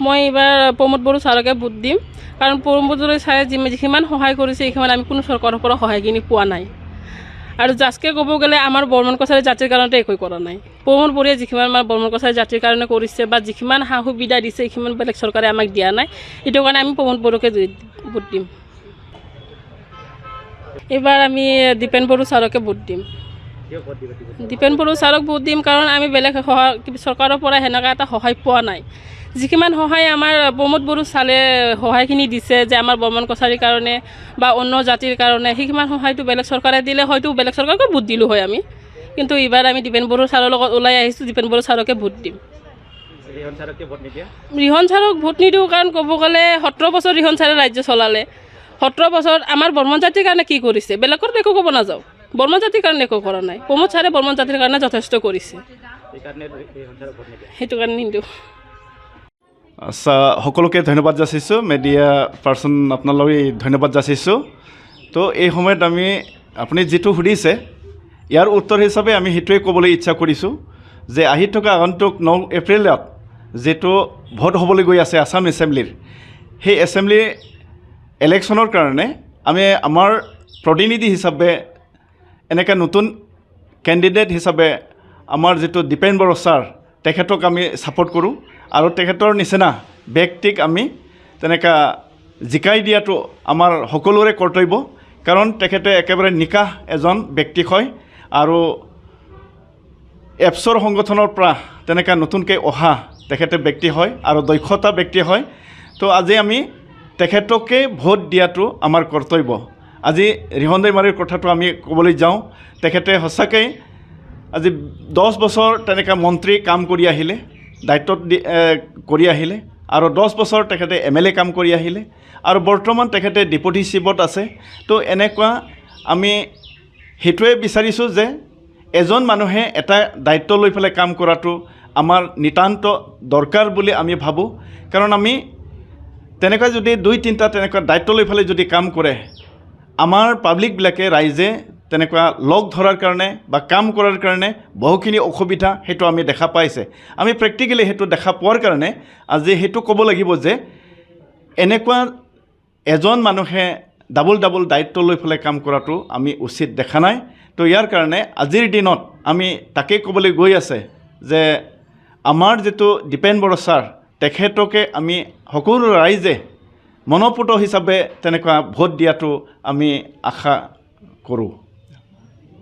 মই এইবাৰ প্ৰমোদ বড়ো ছাৰকে ভোট দিম কাৰণ প্ৰমোদ বড়ো ছাৰে যিমান সহায় কৰিছে এইখন আমি কোনো চৰকাৰৰ পৰা সহায়খিনি পোৱা নাই আৰু জাষ্টকে ক'ব গ'লে আমাৰ বৰ্মন কছাৰী জাতিৰ কাৰণতে একো কৰা নাই প্ৰমোদ বড়োৱে যিমান আমাৰ বৰ্মন কছাৰী জাতিৰ কাৰণে কৰিছে বা যিমান সা সুবিধা দিছে সিমান বেলেগ চৰকাৰে আমাক দিয়া নাই এইটো কাৰণে আমি প্ৰমোদ বড়োকে ভোট দিম এইবাৰ আমি দীপেন বড়ো ছাৰকে ভোট দিম দীপেন বড়ো ছাৰক ভোট দিম কাৰণ আমি বেলেগ চৰকাৰৰ পৰা সেনেকুৱা এটা সহায় পোৱা নাই যিমান সহায় আমাৰ প্ৰমোদ বড়ো ছাৰে সহায়খিনি দিছে যে আমাৰ বৰ্মন কছাৰীৰ কাৰণে বা অন্য জাতিৰ কাৰণে সেইমান সহায়টো বেলেগ চৰকাৰে দিলে হয়তো বেলেগ চৰকাৰকে ভোট দিলোঁ হয় আমি কিন্তু এইবাৰ আমি দীপেন বড়ো ছাৰৰ লগত ওলাই আহিছোঁ দীপেন বড়ো ছাৰকে ভোট দিম ৰিহন ছাৰক ভোট নিদিওঁ কাৰণ ক'ব গ'লে 17 বছৰ ৰিহন ছাৰে ৰাজ্য চলালে 17 বছৰ আমাৰ বৰ্মন জাতিৰ কাৰণে কি কৰিছে বেলেগৰ একো ক'ব নাযাওঁ বৰ্মন জাতিৰ কাৰণে একো কৰা নাই প্ৰমোদ ছাৰে বৰ্মন জাতিৰ কাৰণে যথেষ্ট কৰিছে সেইটো কাৰণে নিদিওঁ আচ্ছা সকলোকে ধন্যবাদ যাচিছোঁ মিডিয়া পাৰ্চন আপোনালোকে ধন্যবাদ যাচিছোঁ তো এই সময়ত আমি আপুনি যিটো সুধিছে ইয়াৰ উত্তৰ হিচাপে আমি সেইটোৱে ক'বলৈ ইচ্ছা কৰিছোঁ যে আহি থকা আগন্তুক 9 এপ্ৰিলত যিটো ভোট হ'বলৈ গৈ আছে আসাম এছেম্বলিৰ সেই এছেম্বলি ইলেকশ্যনৰ কাৰণে আমি আমাৰ প্ৰতিনিধি হিচাপে এনেকৈ নতুন কেণ্ডিডেট হিচাপে আমাৰ যিটো দীপেন বড়ো ছাৰ তেখেতক আমি ছাপোৰ্ট কৰোঁ আৰু তেখেতৰ নিচিনা ব্যক্তিক আমি তেনেকৈ জিকাই দিয়াটো আমাৰ সকলোৰে কৰ্তব্য কাৰণ তেখেতে একেবাৰে নিকাহ এজন ব্যক্তি হয় আৰু এপছৰ সংগঠনৰ পৰা তেনেকৈ নতুনকৈ অহা তেখেতে ব্যক্তি হয় আৰু দক্ষতা ব্যক্তি হয় তো আজি আমি তেখেতকে ভোট দিয়াটো আমাৰ কৰ্তব্য আজি ৰিহন দৈমাৰীৰ কথাটো আমি ক'বলৈ যাওঁ তেখেতে সঁচাকৈ আজি 10 বছৰ তেনেকৈ মন্ত্ৰী কাম কৰি আহিলে দায়িত্বত কৰি আহিলে আৰু 10 বছৰ তেখেতে MLA কাম কৰি আহিলে আৰু বৰ্তমান তেখেতে ডেপুটি চিফত আছে তো এনেকুৱা আমি সেইটোৱে বিচাৰিছোঁ যে এজন মানুহে এটা দায়িত্ব লৈ পেলাই কাম কৰাটো আমাৰ নিতান্ত দৰকাৰ বুলি আমি ভাবোঁ কাৰণ আমি তেনেকৈ যদি 2-3টা তেনেকুৱা দায়িত্ব লৈ পেলাই যদি কাম কৰে আমাৰ পাব্লিকবিলাকে ৰাইজে তেনেকুৱা লগ ধৰাৰ কাৰণে বা কাম কৰাৰ কাৰণে বহুখিনি অসুবিধা সেইটো আমি দেখা পাইছে আমি প্ৰেক্টিকেলি সেইটো দেখা পোৱাৰ কাৰণে আজি সেইটো ক'ব লাগিব যে এনেকুৱা এজন মানুহে ডাবল দায়িত্ব লৈ পেলাই কাম কৰাটো আমি উচিত দেখা নাই তো ইয়াৰ কাৰণে আজিৰ দিনত আমি তাকে ক'বলৈ গৈ আছে যে আমাৰ যিটো দীপেন বড়ো ছাৰ তেখেতকে আমি সকলো ৰাইজে মনোপুত হিচাপে তেনেকুৱা ভোট দিয়াটো আমি আশা কৰোঁ